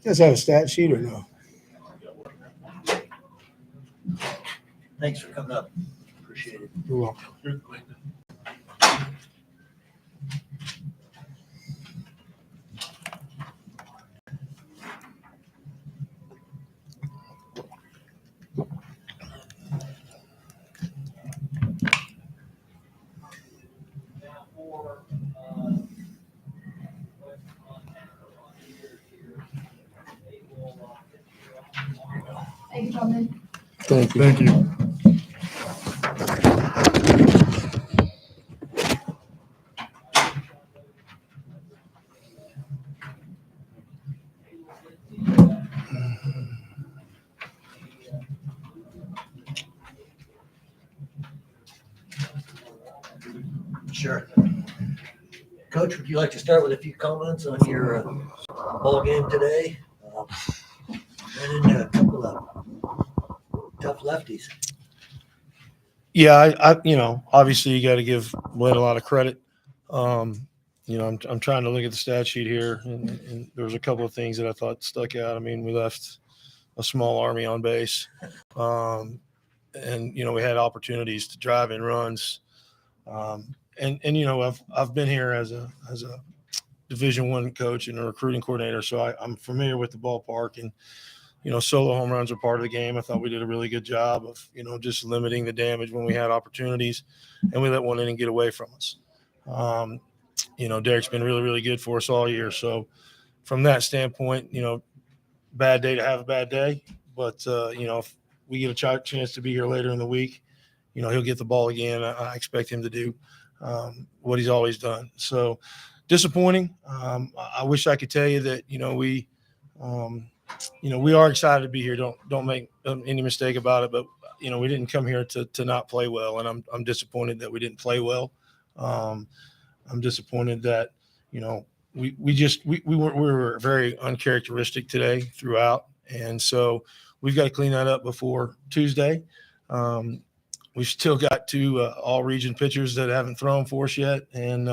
Does that have a stat sheet or no? Thanks for coming up. Appreciate it. You're welcome. Thank you. Thank you. Sure. Coach, would you like to start with a few comments on your ball game today? Ran into a couple of tough lefties. Yeah, I obviously you got to give Blinn a lot of credit. I'm trying to look at the stat sheet here, and there was a couple of things that I thought stuck out. I mean, we left a small army on base, and we had opportunities to drive in runs. I've been here as a Division I coach and a recruiting coordinator, so I'm familiar with the ballpark, and solo home runs are part of the game. I thought we did a really good job of just limiting the damage when we had opportunities, and we let one inning get away from us. Derek's been really, really good for us all year. So from that standpoint, bad day to have a bad day, but if we get a chance to be here later in the week, he'll get the ball again. I expect him to do what he's always done. So disappointing. I wish I could tell you that, we are excited to be here. Don't make any mistake about it, but we didn't come here to not play well. And I'm disappointed that we didn't play well. I'm disappointed that, we were very uncharacteristic today throughout. And so we've got to clean that up before Tuesday. We've still got two all region pitchers that haven't thrown for us yet. And,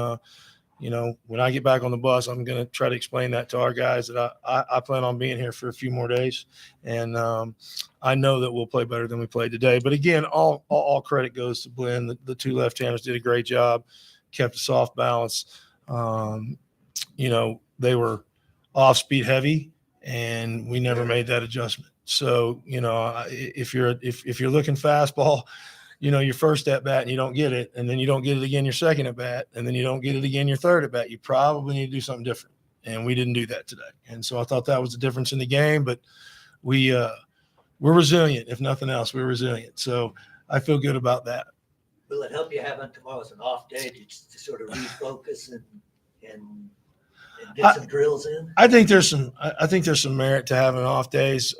when I get back on the bus, I'm going to try to explain that to our guys that I plan on being here for a few more days. And I know that we'll play better than we played today. But again, all credit goes to Blinn. The two left-handers did a great job, kept us off balance. They were off speed heavy, and we never made that adjustment. So, if you're looking fastball, your first at bat and you don't get it, and then you don't get it again your second at bat, and then you don't get it again your third at bat, you probably need to do something different. And we didn't do that today. And so I thought that was the difference in the game, but we're resilient. If nothing else, we're resilient. So I feel good about that. Will it help you having tomorrow as an off day to sort of refocus and get some drills in? I think there's some merit to having off days.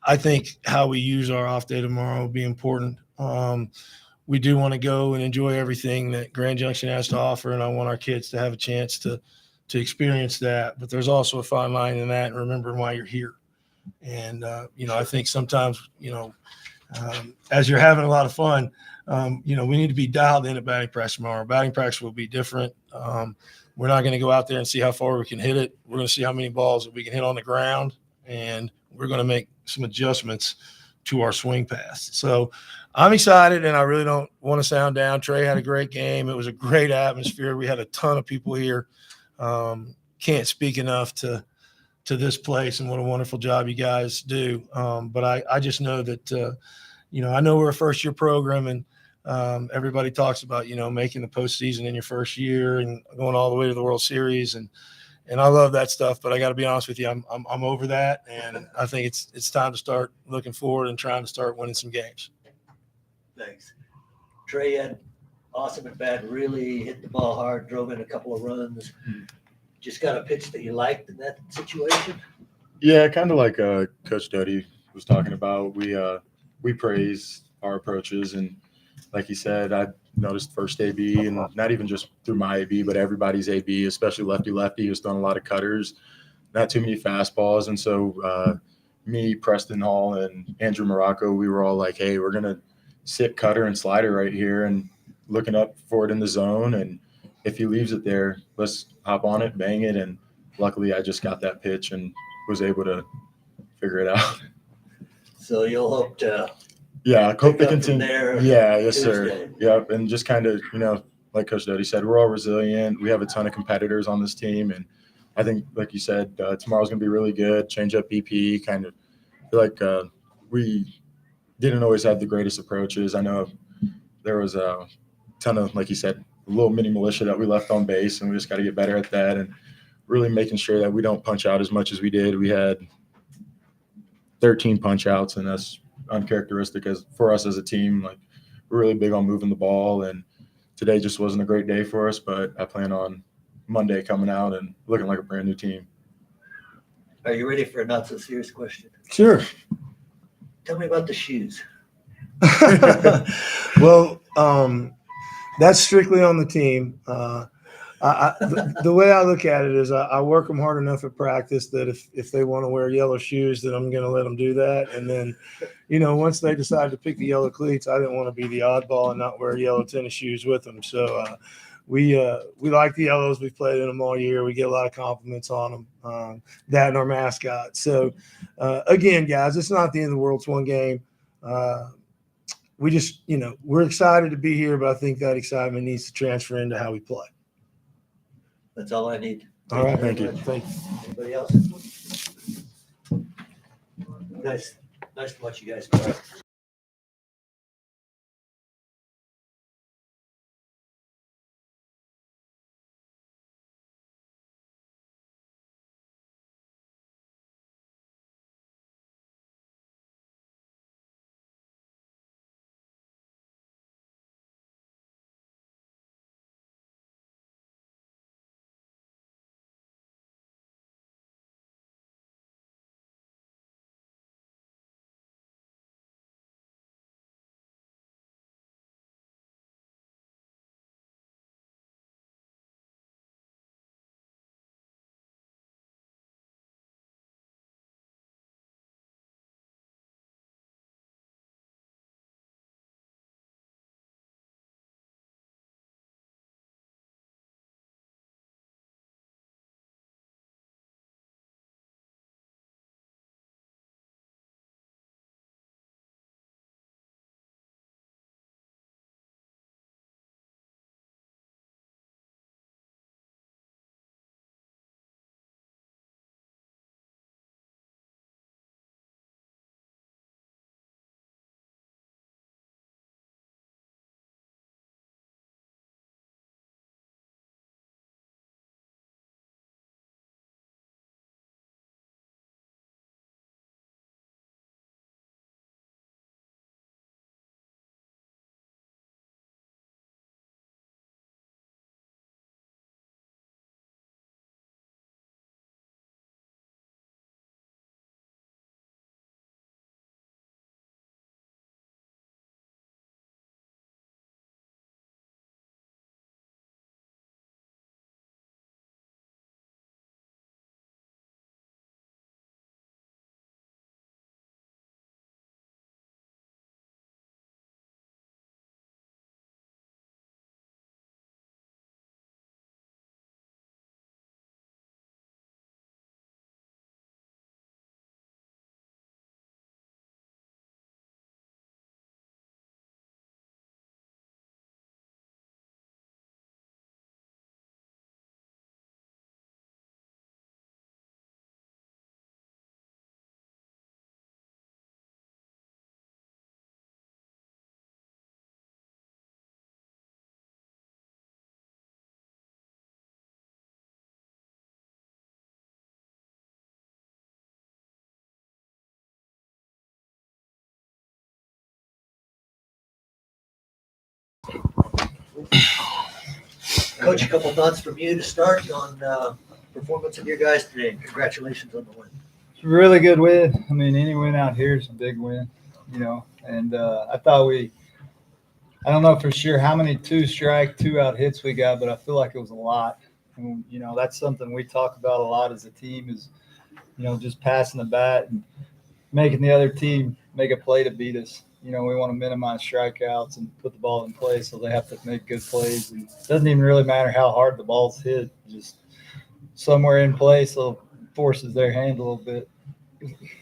I think how we use our off day tomorrow will be important. We do want to go and enjoy everything that Grand Junction has to offer, and I want our kids to have a chance to experience that. But there's also a fine line in that and remembering why you're here. And, I think sometimes, as you're having a lot of fun, we need to be dialed in at batting practice tomorrow. Batting practice will be different. We're not going to go out there and see how far we can hit it. We're going to see how many balls that we can hit on the ground, and we're going to make some adjustments to our swing pass. So I'm excited, and I really don't want to sound down. Trey had a great game. It was a great atmosphere. We had a ton of people here. Can't speak enough to this place and what a wonderful job you guys do. But I just know that, I know we're a first-year program, and everybody talks about, making the postseason in your first year and going all the way to the World Series. And I love that stuff, but I got to be honest with you, I'm over that, and I think it's time to start looking forward and trying to start winning some games. Thanks. Trey had awesome at bat, really hit the ball hard, drove in a couple of runs. Just got a pitch that you liked in that situation? Yeah, kind of like Coach Doty was talking about. We praise our approaches, and like he said, I noticed first AB, and not even just through my AB, but everybody's AB, especially lefty. He was throwing a lot of cutters, not too many fastballs. And so me, Preston Hall, and Andrew Morocco, we were all like, hey, we're going to sit cutter and slider right here and looking up for it in the zone. And if he leaves it there, let's hop on it, bang it, and luckily I just got that pitch and was able to figure it out. So you'll hope to Yeah, I hope they pick up from continue. there Yeah, yes, Tuesday. sir. Yep, and just kind of, like Coach Doty said, we're all resilient. We have a ton of competitors on this team, and I think, like you said, tomorrow's going to be really good. Change up BP, kind of feel like we didn't always have the greatest approaches. I know there was a ton of, like you said, a little mini militia that we left on base, and we just got to get better at that and really making sure that we don't punch out as much as we did. We had 13 punch outs, and that's uncharacteristic for us as a team. Like, we're really big on moving the ball, and today just wasn't a great day for us, but I plan on Monday coming out and looking like a brand new team. Are you ready for a not so serious question? Sure. Tell me about the shoes. Well, that's strictly on the team. The way I look at it is I work them hard enough at practice that if they want to wear yellow shoes, then I'm going to let them do that. And then, once they decide to pick the yellow cleats, I didn't want to be the oddball and not wear yellow tennis shoes with them. So we like the yellows. We've played in them all year. We get a lot of compliments on them. That and our mascot. So again, guys, it's not the end of the world. It's one game. We just, we're excited to be here, but I think that excitement needs to transfer into how we play. That's all I need. All right. Thank you. Thank you. Anybody else? Nice to watch you guys play. Coach, a couple thoughts from you to start on performance of your guys today. Congratulations on the win. Really good win. I mean, any win out here is a big win, and I thought I don't know for sure how many 2-strike, 2-out hits we got, but I feel like it was a lot. And, that's something we talk about a lot as a team is, just passing the bat and making the other team make a play to beat us. We want to minimize strikeouts and put the ball in play so they have to make good plays. And it doesn't even really matter how hard the ball's hit. Just somewhere in place, so forces their hand a little bit.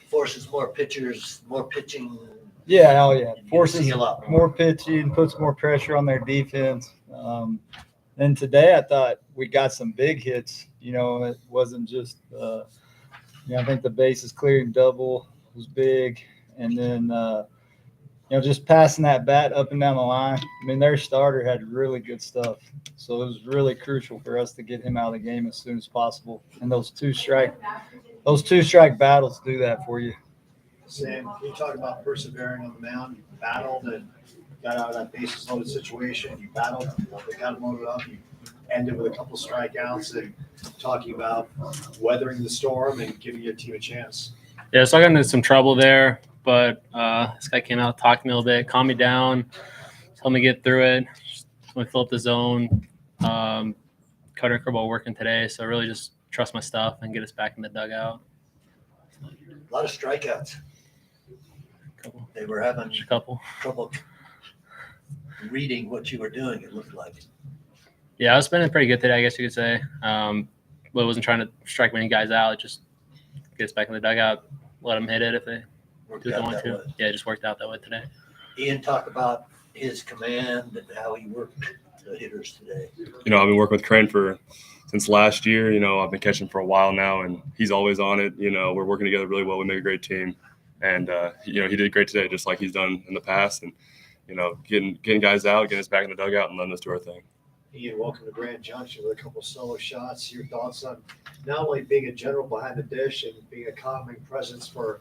Forces more pitchers, more pitching. Yeah, oh yeah, You're forces seeing a lot more pitching, puts more pressure on their defense. And today I thought we got some big hits. You know, it wasn't just. I think the bases clearing double was big, and then just passing that bat up and down the line. I mean, their starter had really good stuff, so it was really crucial for us to get him out of the game as soon as possible. And those two strike battles do that for you. Sam, can you talk about persevering on the mound? You battled and got out of that bases loaded situation. You battled, they got it loaded up. You ended with a couple strikeouts and talking about weathering the storm and giving your team a chance. Yeah, so I got into some trouble there, but this guy came out, talked to me a little bit, calmed me down, helped me get through it. We fill up the zone. Cutter and curveball working today, so really just trust my stuff and get us back in the dugout. A lot of strikeouts. Couple. They were having Just a couple. trouble reading what you were doing, it looked like. Yeah, I was spending pretty good today, I guess you could say. But I wasn't trying to strike many guys out. Just get us back in the dugout, let them hit it if they Worked do what they out want that to. way. Yeah, it just worked out that way today. Ian, talk about his command and how he worked the hitters today. You know, I've been working with Crane since last year. You know, I've been catching for a while now, and he's always on it. You know, we're working together really well. We make a great team, and you know, he did great today, just like he's done in the past. And you know, getting guys out, getting us back in the dugout, and letting us do our thing. Ian, welcome to Grand Junction with a couple solo shots. Your thoughts on not only being a general behind the dish and being a calming presence for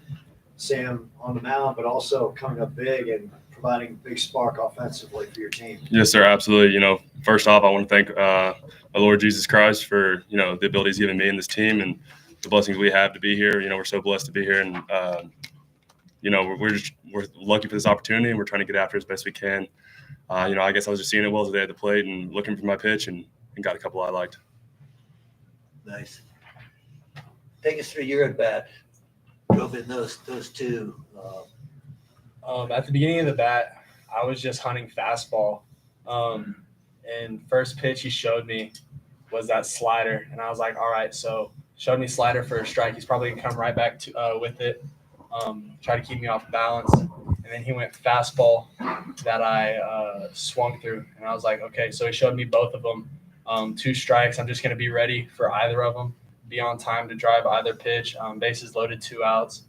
Sam on the mound, but also coming up big and providing a big spark offensively for your team. Yes, sir, absolutely. You know, first off, I want to thank my Lord Jesus Christ for the ability He's given me and this team, and the blessings we have to be here. You know, we're so blessed to be here, and you know, we're lucky for this opportunity, and we're trying to get after it as best we can. You know, I guess I was just seeing it well today at the plate and looking for my pitch, and got a couple I liked. Nice. Take us through your at bat. Drove in those two. At the beginning of the bat, I was just hunting fastball. And first pitch he showed me was that slider. And I was like, all right, so showed me slider for a strike. He's probably going to come right back to with it, try to keep me off balance. And then he went fastball that I swung through. And I was like, okay, so he showed me both of them. 2 strikes. I'm just going to be ready for either of them, be on time to drive either pitch, bases loaded, 2 outs.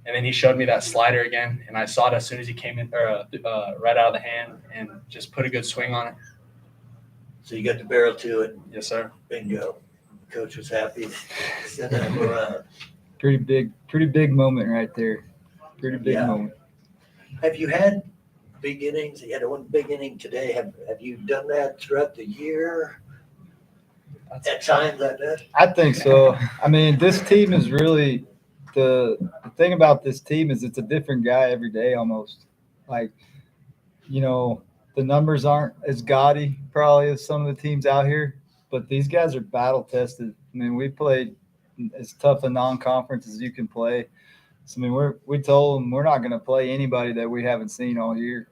And then he showed me that slider again, and I saw it as soon as he came in, right out of the hand, and just put a good swing on it. So you got the barrel to it. Yes, sir. Bingo. The coach was happy. Send that around. Pretty big moment right there. Pretty big Yeah. moment. Have you had big innings? You had one big inning today. Have you done that throughout the year? At times like that? I think so. I mean, this team is really the thing about this team is it's a different guy every day almost. Like, the numbers aren't as gaudy probably as some of the teams out here, but these guys are battle tested. I mean, we played as tough a non-conference as you can play. So, I mean, we told them we're not going to play anybody that we haven't seen all year.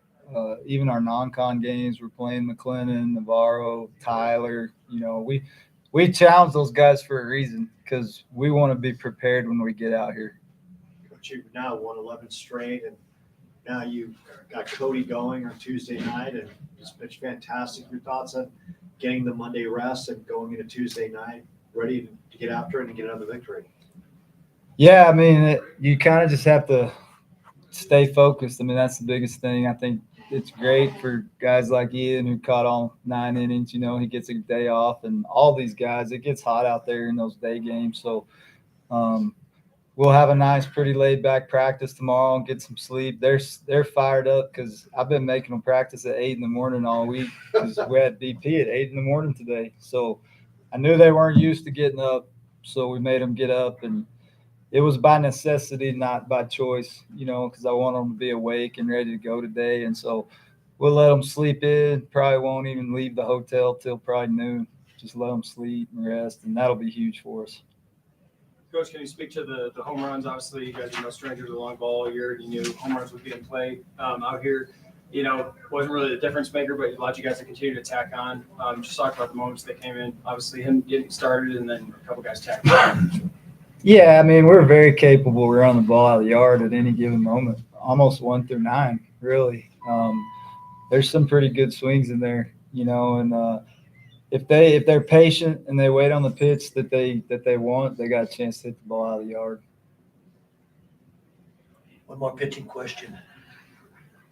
Even our non-con games, we're playing McLennan, Navarro, Tyler. We challenge those guys for a reason because we want to be prepared when we get out here. Coach, you've now won 11 straight, and now you've got Cody going on Tuesday night, and just pitched fantastic. Your thoughts on getting the Monday rest and going into Tuesday night ready to get after it and get another victory? Yeah, I mean, you kind of just have to stay focused. I mean, that's the biggest thing. I think it's great for guys like Ian who caught all 9 innings. He gets a day off, and all these guys, it gets hot out there in those day games. So we'll have a nice, pretty laid-back practice tomorrow and get some sleep. They're fired up because I've been making them practice at 8 in the morning all week because we had BP at 8 in the morning today. So I knew they weren't used to getting up, so we made them get up, and it was by necessity, not by choice, because I want them to be awake and ready to go today. And so we'll let them sleep in. Probably won't even leave the hotel till probably noon. Just let them sleep and rest, and that'll be huge for us. Coach, can you speak to the home runs? Obviously, you guys are no stranger to the long ball all year. You knew home runs would be in play out here. wasn't really the difference maker, but it allowed you guys to continue to tack on. Just talk about the moments that came in. Obviously, him getting started, and then a couple guys tacked on. Yeah, I mean, we're very capable. We're on the ball out of the yard at any given moment, almost 1 through 9, really. There's some pretty good swings in there, and if they're patient and they wait on the pitch that they want, they got a chance to hit the ball out of the yard. One more pitching question.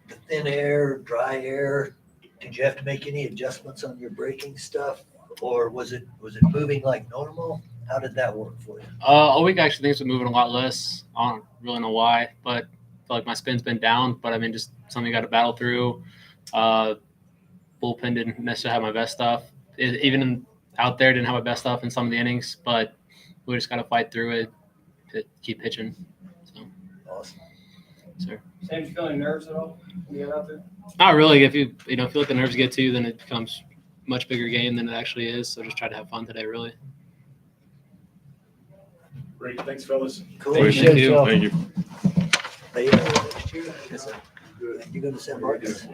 The thin air, dry air, did you have to make any adjustments on your braking stuff? Or was it moving like normal? How did that work for you? All week actually things been moving a lot less. I don't really know why, but I feel like my spin's been down. But I mean, just something you got to battle through. Bullpen didn't necessarily have my best stuff. Out there didn't have my best stuff in some of the innings, but we just got to fight through it to keep pitching. So, Awesome. sir. Sam, you feeling nerves at all when you get out there? Not really. If you feel like the nerves get to you, then it becomes a much bigger game than it actually is. So just try to have fun today, really. Great. Thanks, fellas. Cool. Appreciate you. y'all. Thank you. Are you going next year? Yes, sir. You go to San Marcos?